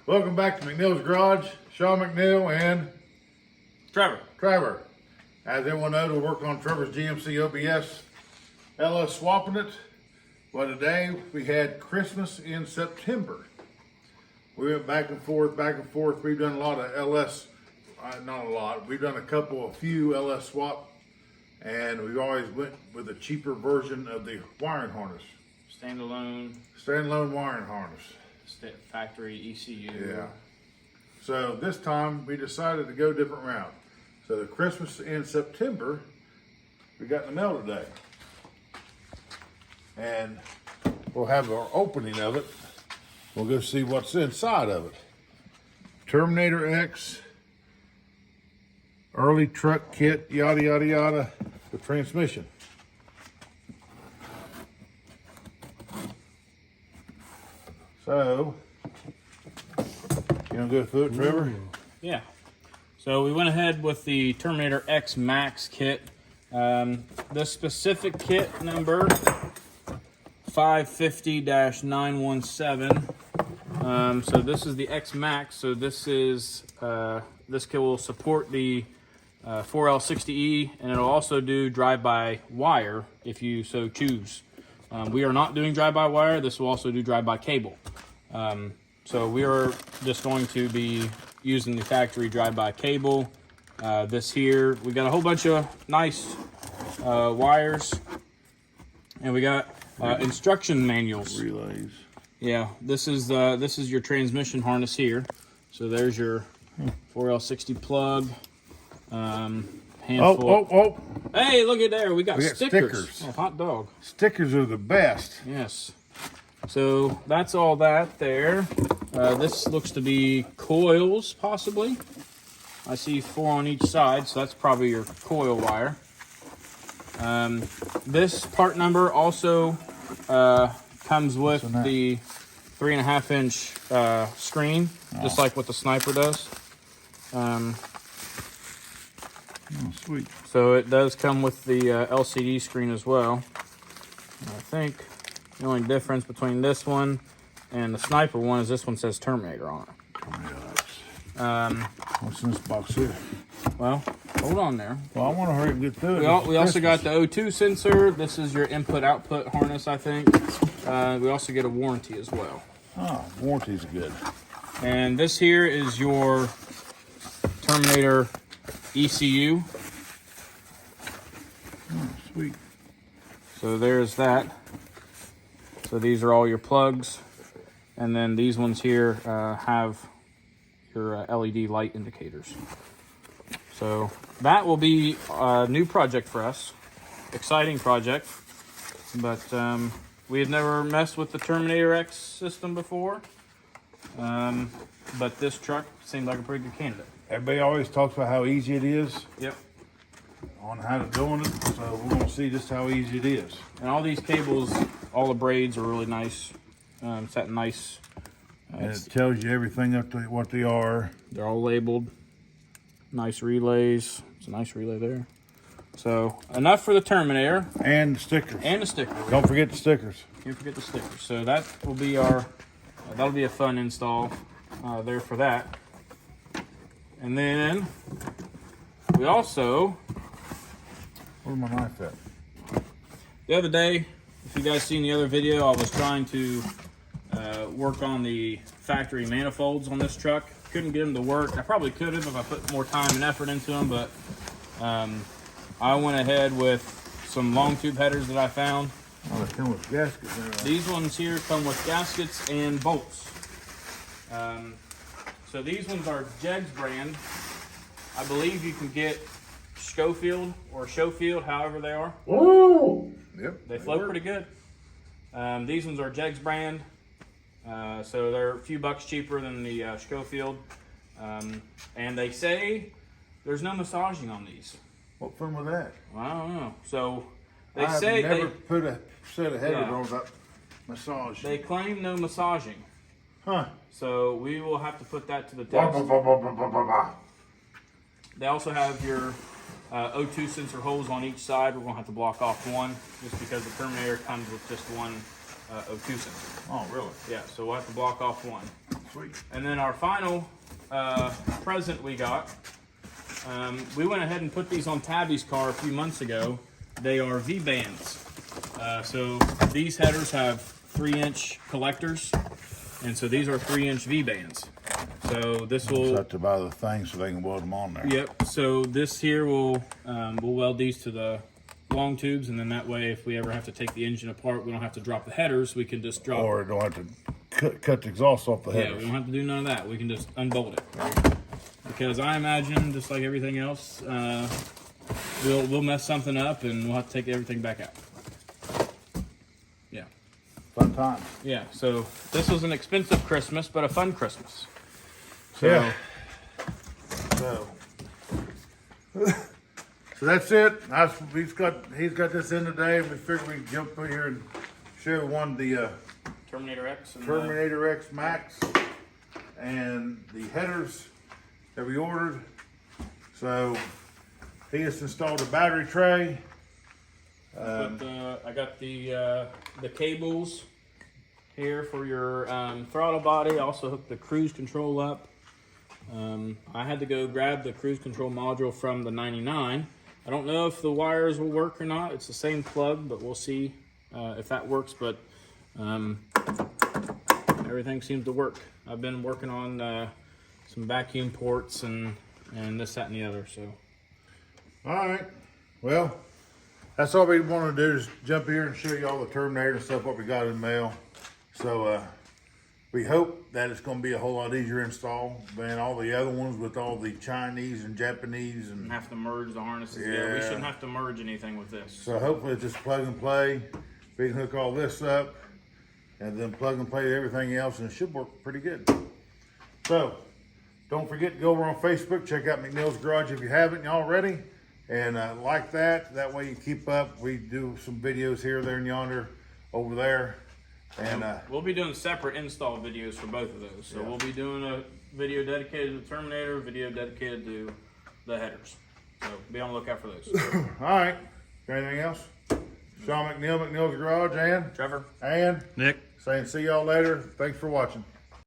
Welcome back to McNeil's Garage. Sean McNeil and Trevor. As everyone knows, we're working on Trevor's GMC OBS LS swapping it. Well, today we had Christmas in September. We went back and forth. We've done a lot of LS, not a lot. We've done a few LS swap, and we've always went with a cheaper version of the wiring harness. Standalone wiring harness. Factory ECU. Yeah. So this time we decided to go a different route. So the Christmas in September, we got in the mail today. And we'll have our opening of it. We'll go see what's inside of it. Terminator X, early truck kit, yada, yada, yada, the transmission. So, you want to go through it, Trevor? Yeah. So we went ahead with the Terminator X Max kit. The specific kit number 550-917. So this is the X Max. So this is this kit will support the 4L60E, and it'll also do drive-by wire if you so choose. We are not doing drive-by wire. This will also do drive-by cable. So we are just going to be using the factory drive-by cable. This here, we got a whole bunch of nice wires, and we got instruction manuals. Relays. Yeah, this is your transmission harness here. So there's your 4L60 plug. Handful. Oh! Hey, look at there. We got stickers. Oh, hot dog. Stickers are the best. Yes. So that's all that there. This looks to be coils, possibly. I see 4 on each side, so that's probably your coil wire. This part number also comes with the 3.5-inch screen, just like what the Sniper does. Oh, sweet. So it does come with the LCD screen as well. I think the only difference between this one and the Sniper one is this one says Terminator on it. What's in this box here? Well, hold on there. Well, I want to hurry and get through it. We also got the O2 sensor. This is your input-output harness, I think. We also get a warranty as well. Oh, warranty's good. And this here is your Terminator ECU. Oh, sweet. So there's that. So these are all your plugs. And then these ones here have your LED light indicators. So that will be a new project for us. Exciting project. But we had never messed with the Terminator X system before. But this truck seemed like a pretty good candidate. Everybody always talks about how easy it is. Yep. On how to doing it, so we're gonna see just how easy it is. And all these cables, all the braids are really nice. Set nice. And it tells you everything up to what they are. They're all labeled. Nice relays. It's a nice relay there. So enough for the Terminator. And the stickers. And the sticker. Don't forget the stickers. Can't forget the stickers. So that will be our, that'll be a fun install there for that. And then we also, Where's my knife at? the other day, if you guys seen the other video, I was trying to work on the factory manifolds on this truck. Couldn't get them to work. I probably could have if I put more time and effort into them, but I went ahead with some long tube headers that I found. Oh, they come with gaskets. These ones here come with gaskets and bolts. So these ones are Jegs brand. I believe you can get Schofield or Schofield, however they are. Oh! Yep. They float pretty good. These ones are Jegs brand. So they're a few bucks cheaper than the Schofield. And they say there's no massaging on these. What fun was that? I don't know. So they I've say never put a set of headers Yeah. on that massage. they claim no massaging. Huh. So we will have to put that to the Bah, test. bah, bah, bah, bah, bah, bah. They also have your O2 sensor holes on each side. We're going to have to block off one just because the Terminator comes with just one O2 sensor. Oh, really? Yeah, so we'll have to block off one. Sweet. And then our final present we got, we went ahead and put these on Tabby's car a few months ago. They are V-bands. So these headers have 3-inch collectors, and so these are 3-inch V-bands. So this will have to buy the thing so they can weld them on there. Yep. So this here will we'll weld these to the long tubes, and then that way, if we ever have to take the engine apart, we don't have to drop the headers. We can just drop. Or don't have to cut the exhaust off the headers. Yeah, we don't have to do none of that. We can just unbolt it. Because I imagine, just like everything else, we'll mess something up, and we'll have to take everything back out. Yeah. Fun time. Yeah. So this was an expensive Christmas, but a fun Christmas. So, yeah. So that's it. He's got this in today, and we figured we'd jump through here and show one the Terminator X. And Terminator X Max and the headers that we ordered. So he just installed a battery tray. I got the cables here for your throttle body. I also hooked the cruise control up. I had to go grab the cruise control module from the 99. I don't know if the wires will work or not. It's the same plug, but we'll see if that works. But everything seems to work. I've been working on some vacuum ports and this, that, and the other. So, all right. Well, that's all we want to do is jump here and show you all the Terminator and stuff what we got in the mail. So we hope that it's going to be a whole lot easier install than all the other ones with all the Chinese and Japanese and have to merge the harnesses. Yeah, we shouldn't have to merge anything with this. So hopefully it's just plug and play. We can hook all this up and then plug and play everything else, and it should work pretty good. So don't forget to go over on Facebook, check out McNeil's Garage if you haven't already, and like that. That way you keep up. We do some videos here, there, and yonder over there. And we'll be doing separate install videos for both of those. So we'll be doing a video dedicated to the Terminator, a video dedicated to the headers. So be on the lookout for those. All right. Anything else? Sean McNeil, McNeil's Garage, and Trevor and Nick saying see y'all later. Thanks for watching.